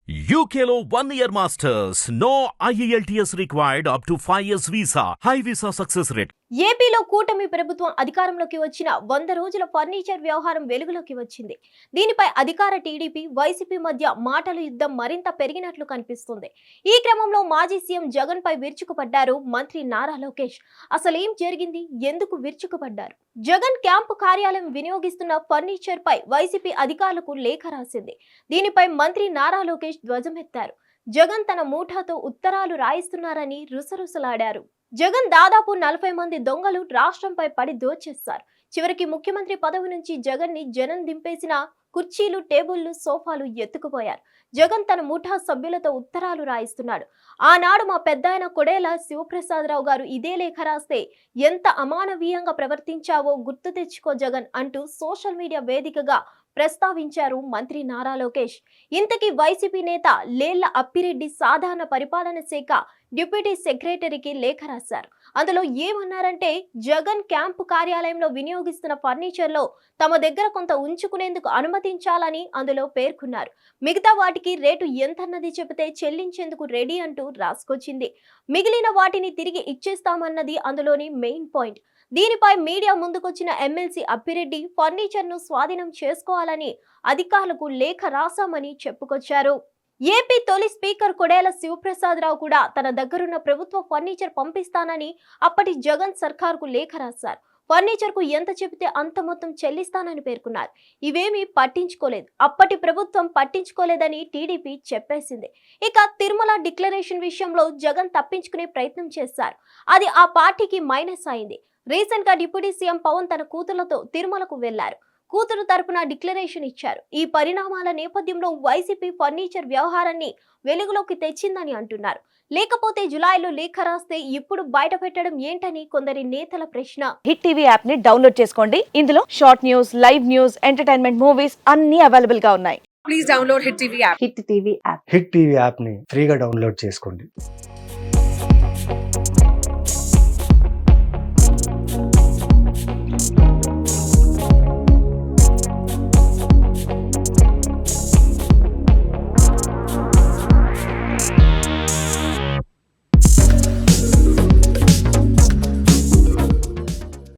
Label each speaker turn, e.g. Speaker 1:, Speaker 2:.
Speaker 1: UKLO 1 year masters. No IELTS required up to 5 years visa. High visa success rate.
Speaker 2: ఏపీలో కూటమి ప్రభుత్వం అధికారంలోకి వచ్చిన 100 రోజుల ఫర్నిచర్ వ్యవహారం వెలుగులోకి వచ్చింది. దీనిపై అధికార టీడీపీ, వైసీపీ మధ్య మాటల యుద్ధం మరింత పెరిగినట్లు కనిపిస్తుంది. ఈ క్రమంలో మాజీ సీఎం జగన్ పై విరుచుకుపడ్డారు మంత్రి నారా లోకేష్. అసలేం జరిగింది? ఎందుకు విరుచుకుపడ్డారు? జగన్ క్యాంపు కార్యాలయం వినియోగిస్తున్న ఫర్నిచర్ పై వైసీపీ అధికారులకు లేఖ రాసింది. దీనిపై మంత్రి నారా లోకేష్ ధ్వజమెత్తారు. జగన్ తన మూఠాతో ఉత్తరాలు రాయిస్తున్నారని రుసరుసలాడారు. జగన్ దాదాపు 40 మంది దొంగలు రాష్ట్రంపై పడి దోచేస్తారు. చివరికి ముఖ్యమంత్రి పదవి నుంచి జగన్ ని జనం దింపేసిన కుర్చీలు, టేబుళ్లు, సోఫాలు ఎత్తుకుపోయారు. జగన్ తన ముఠా సభ్యులతో ఉత్తరాలు రాయిస్తున్నాడు. ఆనాడు మా పెద్దాయన కొడేల శివప్రసాదరావు గారు ఇదే లేఖ రాస్తే ఎంత అమానవీయంగా ప్రవర్తించావో గుర్తు తెచ్చుకో జగన్ అంటూ సోషల్ మీడియా వేదికగా ప్రస్తావించారు మంత్రి నారా లోకేష్. ఇంతకీ వైసీపీ నేత లేళ్ల అప్పిరెడ్డి సాధారణ పరిపాలన శాఖ డిప్యూటీ సెక్రటరీకి లేఖ రాశారు. అందులో ఏమన్నారంటే, జగన్ క్యాంపు కార్యాలయంలో వినియోగిస్తున్న ఫర్నిచర్ లో తమ దగ్గర కొంత ఉంచుకునేందుకు అనుమతించాలని అందులో పేర్కొన్నారు. మిగతా వాటికి రేటు ఎంతన్నది చెబితే చెల్లించేందుకు రెడీ అంటూ రాసుకొచ్చింది. మిగిలిన వాటిని తిరిగి ఇచ్చేస్తామన్నది అందులోని మెయిన్ పాయింట్. దీనిపై మీడియా ముందుకొచ్చిన ఎమ్మెల్సీ అప్పిరెడ్డి ఫర్నిచర్ ను స్వాధీనం చేసుకోవాలని అధికారులకు లేఖ రాశామని చెప్పుకొచ్చారు. ఏపీ తొలి స్పీకర్ కొడేల శివప్రసాదరావు కూడా తన దగ్గరున్న ప్రభుత్వ ఫర్నిచర్ పంపిస్తానని అప్పటి జగన్ సర్కార్కు లేఖ రాశారు. ఫర్నిచర్ కు ఎంత చెబితే అంత మొత్తం చెల్లిస్తానని పేర్కొన్నారు. ఇవేమీ పట్టించుకోలేదు. అప్పటి ప్రభుత్వం పట్టించుకోలేదని టీడీపీ చెప్పేసింది. ఇక తిరుమల డిక్లరేషన్ విషయంలో జగన్ తప్పించుకునే ప్రయత్నం చేశారు. అది ఆ పార్టీకి మైనస్ అయింది. రీసెంట్ గా డిప్యూటీ సీఎం పవన్ తన కూతుళ్లతో తిరుమలకు వెళ్లారు. కూతురు తరపున డిక్లరేషన్ ఇచ్చారు. ఈ పరిణామాల నేపథ్యంలో వైసీపీ ఫర్నిచర్ వ్యవహారాన్ని వెలుగులోకి తెచ్చిందని అంటున్నారు. లేకపోతే జులైలో లేఖ రాస్తే ఇప్పుడు బయట పెట్టడం ఏంటని కొందరి నేతల ప్రశ్న.
Speaker 3: హిట్ టీవీ యాప్ ని డౌన్లోడ్ చేసుకోండి. ఇందులో short news, live news, entertainment movies అన్ని అవైలబుల్ గా ఉన్నాయి.
Speaker 4: Please download Hit TV app.
Speaker 3: Hit TV app.
Speaker 5: Hit TV యాప్ని ఫ్రీగా డౌన్లోడ్ చేసుకోండి.